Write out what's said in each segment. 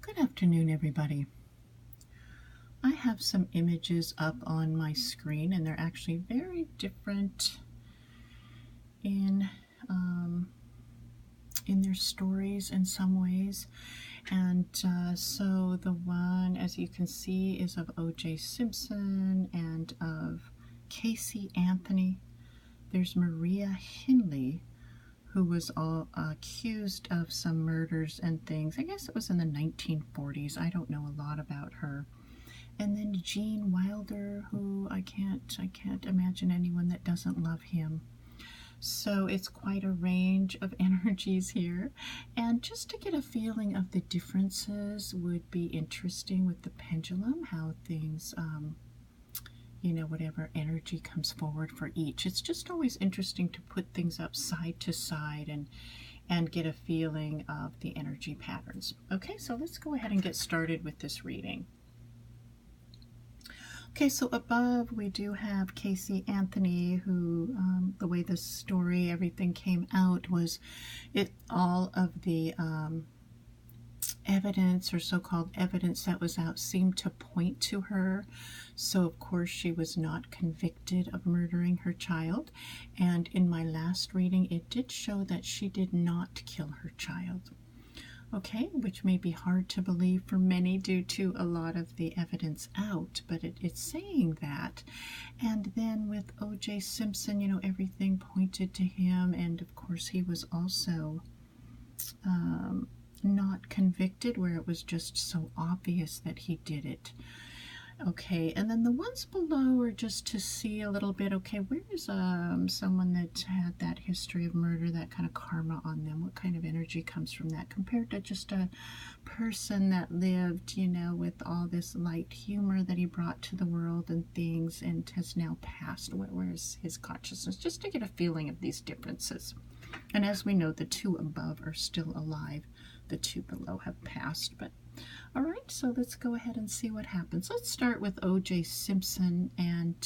Good afternoon, everybody. I have some images up on my screen, and they're actually very different in their stories in some ways. And so the one, as you can see, is of O.J. Simpson and of Casey Anthony. There's Maria Hindley, who was accused of some murders and things. I guess it was in the 1940s. I don't know a lot about her. And then Gene Wilder, who I can't imagine anyone that doesn't love him. So it's quite a range of energies here. And just to get a feeling of the differences would be interesting with the pendulum, how things, whatever energy comes forward for each. It's just always interesting to put things up side to side and get a feeling of the energy patterns. Okay, so let's go ahead and get started with this reading. Okay, so above we do have Casey Anthony, who the way the story, everything came out was all of the evidence or so-called evidence that was out seemed to point to her. So of course she was not convicted of murdering her child. And in my last reading, it did show that she did not kill her child. Okay, which may be hard to believe for many due to a lot of the evidence out, but it's saying that. And then with O.J. Simpson, everything pointed to him, and of course he was also not convicted, where it was just so obvious that he did it. Okay, and then the ones below are just to see a little bit, okay, where's someone that had that history of murder, that kind of karma on them? What kind of energy comes from that compared to just a person that lived, with all this light humor that he brought to the world and things and has now passed? Where's his consciousness? Just to get a feeling of these differences. And as we know, the two above are still alive. The two below have passed, but all right, so let's go ahead and see what happens. Let's start with O.J. Simpson and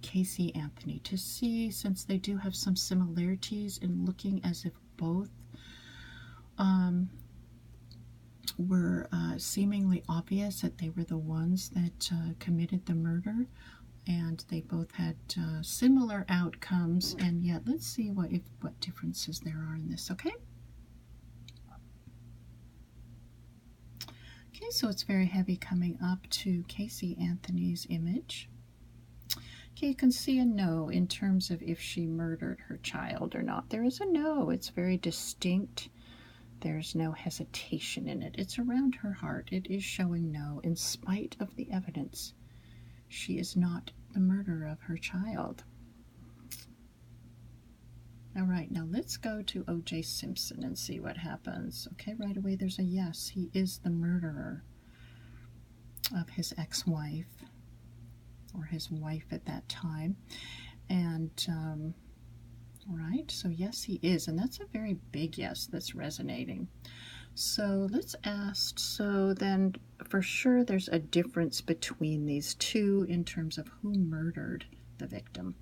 Casey Anthony to see, since they do have some similarities in looking as if both were seemingly obvious that they were the ones that committed the murder, and they both had similar outcomes, and yet let's see what differences there are in this, okay? Okay, so it's very heavy coming up to Casey Anthony's image. Okay, you can see a no in terms of if she murdered her child or not. There is a no. It's very distinct. There's no hesitation in it. It's around her heart. It is showing no in spite of the evidence. She is not the murderer of her child. All right, now let's go to O.J. Simpson and see what happens. Okay, right away there's a yes. He is the murderer of his ex-wife, or his wife at that time. And, all right, so yes, he is. And that's a very big yes that's resonating. So let's ask, so then for sure there's a difference between these two in terms of who murdered the victim.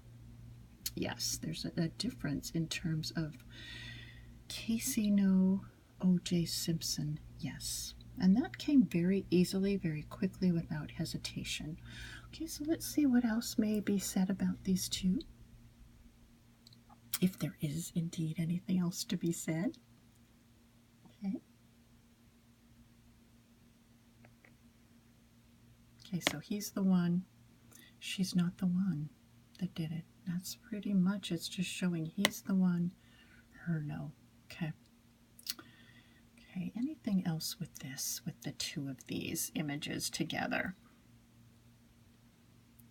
Yes, there's a difference in terms of Casey no, O.J. Simpson yes. And that came very easily, very quickly, without hesitation. Okay, so let's see what else may be said about these two. If there is indeed anything else to be said. Okay. Okay, so he's the one. She's not the one that did it. That's pretty much, it's just showing he's the one, her no. Okay. Okay, anything else with this, with the two of these images together?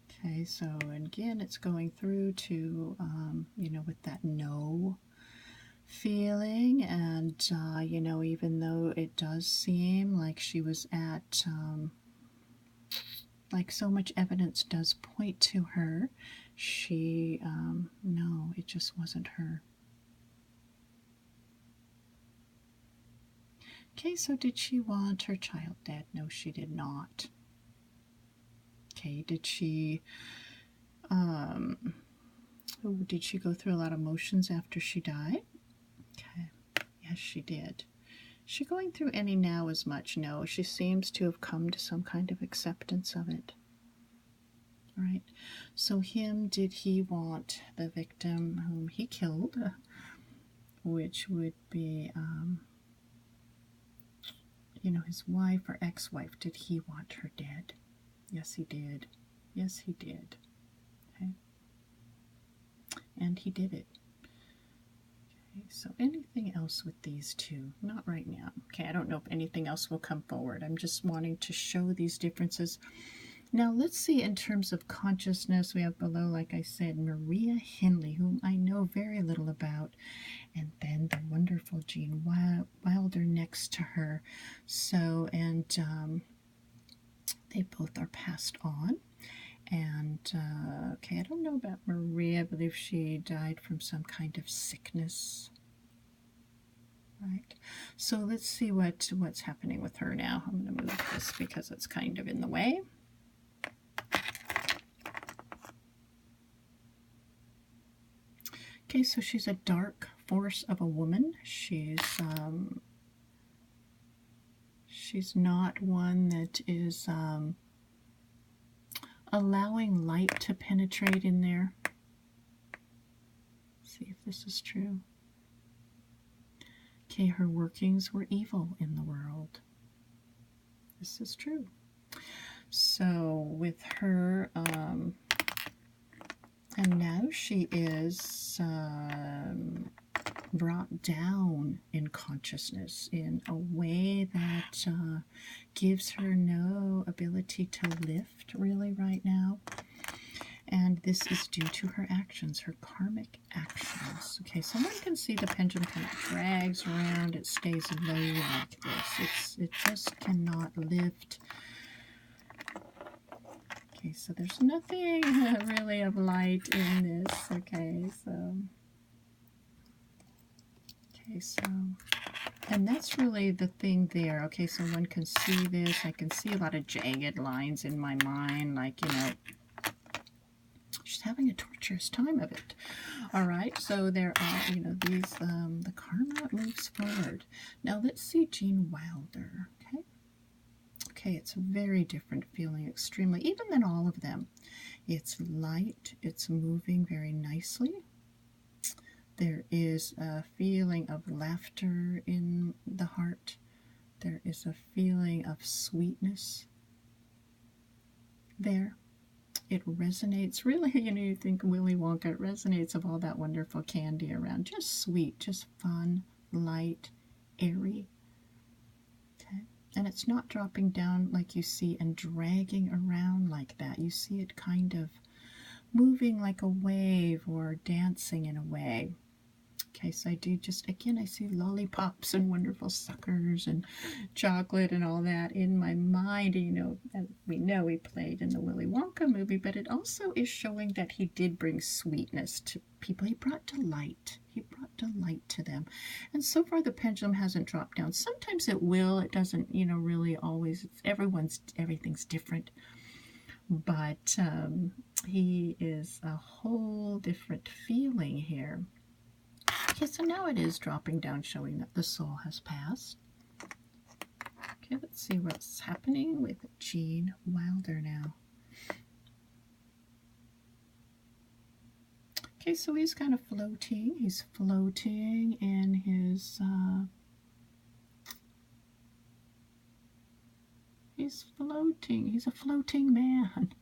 Okay, so again, it's going through to, with that no feeling, and, even though it does seem like she was at, like so much evidence does point to her, she, no, it just wasn't her. Okay, so did she want her child dead? No, she did not. Okay, did she go through a lot of emotions after she died? Okay, yes, she did. she going through any now as much? No, she seems to have come to some kind of acceptance of it. Right? So him, did he want the victim whom he killed, which would be, you know, his wife or ex-wife, did he want her dead? Yes, he did. Yes, he did. Okay. And he did it. Okay, so anything else with these two? Not right now. Okay, I don't know if anything else will come forward. I'm just wanting to show these differences. Now, let's see in terms of consciousness. We have below, like I said, Maria Hindley, whom I know very little about, and then the wonderful Jean Wilder next to her. So, and they both are passed on. And, okay, I don't know about Maria. I believe she died from some kind of sickness. Right. So let's see what's happening with her now. I'm going to move this because it's kind of in the way. Okay, so she's a dark force of a woman. She's not one that is allowing light to penetrate in there. Let's see if this is true. Okay, her workings were evil in the world. This is true. So with her, and now she is brought down in consciousness in a way that gives her no ability to lift really right now. And this is due to her actions, her karmic actions. Okay, so one can see the pendulum kind of drags around. It stays low like this. It just cannot lift. Okay, so there's nothing really of light in this. Okay, so and that's really the thing there. Okay, so one can see this. I can see a lot of jagged lines in my mind, like, you know, she's having a torturous time of it. All right, so there are, you know, these, the karma moves forward. Now let's see Jean Wilder, okay? Okay, it's a very different feeling, extremely, even than all of them. It's light, it's moving very nicely. There is a feeling of laughter in the heart. There is a feeling of sweetness there. It resonates, really, you know, you think Willy Wonka, it resonates of all that wonderful candy around. Just sweet, just fun, light, airy. Okay. And it's not dropping down like you see and dragging around like that. You see it kind of moving like a wave or dancing in a way. Okay, so I do just, again, I see lollipops and wonderful suckers and chocolate and all that in my mind. You know, and we know he played in the Willy Wonka movie, but it also is showing that he did bring sweetness to people. He brought delight. He brought delight to them. And so far the pendulum hasn't dropped down. Sometimes it will. It doesn't, you know, really always. Everything's different. But he is a whole different feeling here. Okay, so now it is dropping down, showing that the soul has passed. Okay, let's see what's happening with Jean Wilder now. Okay, so he's kind of floating. He's floating in his... he's floating. He's a floating man.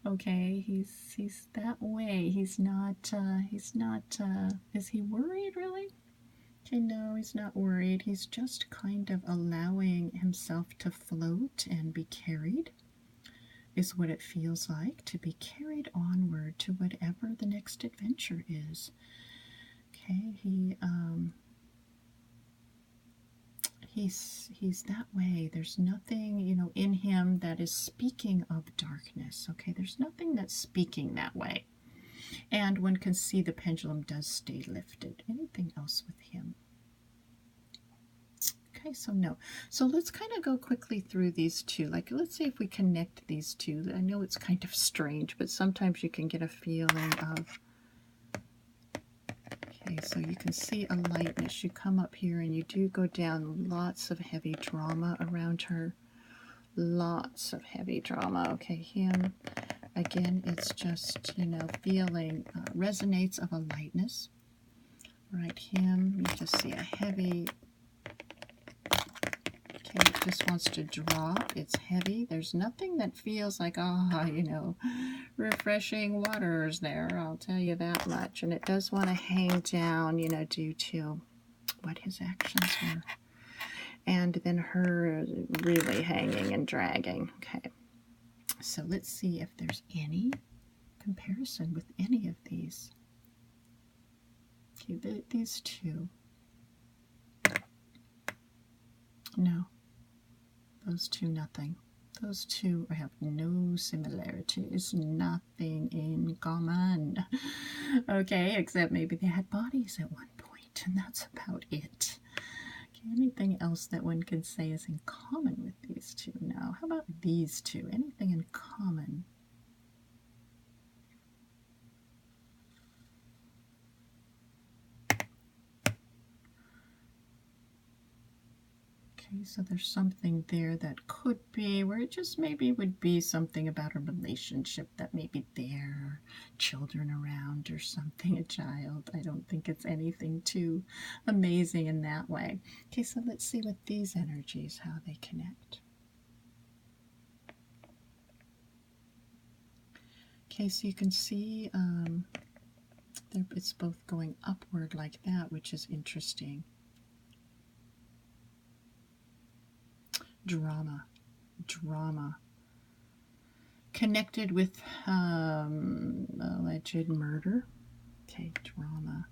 Okay, he's that way. He's not, is he worried really? Okay, no, he's not worried. He's just kind of allowing himself to float and be carried, is what it feels like, to be carried onward to whatever the next adventure is. Okay, he's that way. There's nothing, you know, in him that is speaking of darkness. Okay, there's nothing that's speaking that way. And one can see the pendulum does stay lifted. Anything else with him? Okay, so no. So let's kind of go quickly through these two. Like, let's see if we connect these two. I know it's kind of strange, but sometimes you can get a feeling of... Okay, so you can see a lightness. You come up here and you do go down lots of heavy drama around her. Lots of heavy drama. Okay, him, again, it's just, you know, feeling resonates of a lightness. Right, him, you just see a heavy, okay, it just wants to drop. It's heavy. There's nothing that feels like, ah, you know, refreshing waters there. I'll tell you that much. And it does want to hang down, you know, due to what his actions were. And then her really hanging and dragging. Okay. So let's see if there's any comparison with any of these. Okay, these two. No. Those two, nothing. Those two have no similarities, nothing in common. Okay, except maybe they had bodies at one point, and that's about it. Okay, anything else that one could say is in common with these two? No. How about these two? Anything in common? Okay, so there's something there that could be, where it just maybe would be something about a relationship that maybe there, children around or something, a child. I don't think it's anything too amazing in that way. Okay, so let's see with these energies, how they connect. Okay, so you can see it's both going upward like that, which is interesting. Drama. Connected with alleged murder. Okay, drama.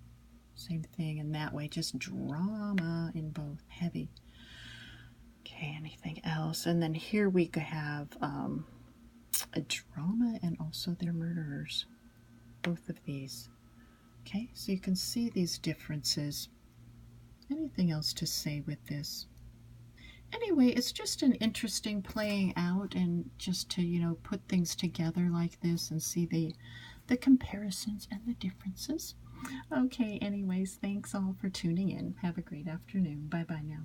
Same thing in that way, just drama in both. Heavy. Okay, anything else? And then here we could have a drama and also their murderers. Both of these. Okay, so you can see these differences. Anything else to say with this? Anyway, it's just an interesting playing out, and just to, you know, put things together like this and see the comparisons and the differences. Okay, anyways, thanks all for tuning in. Have a great afternoon. Bye-bye now.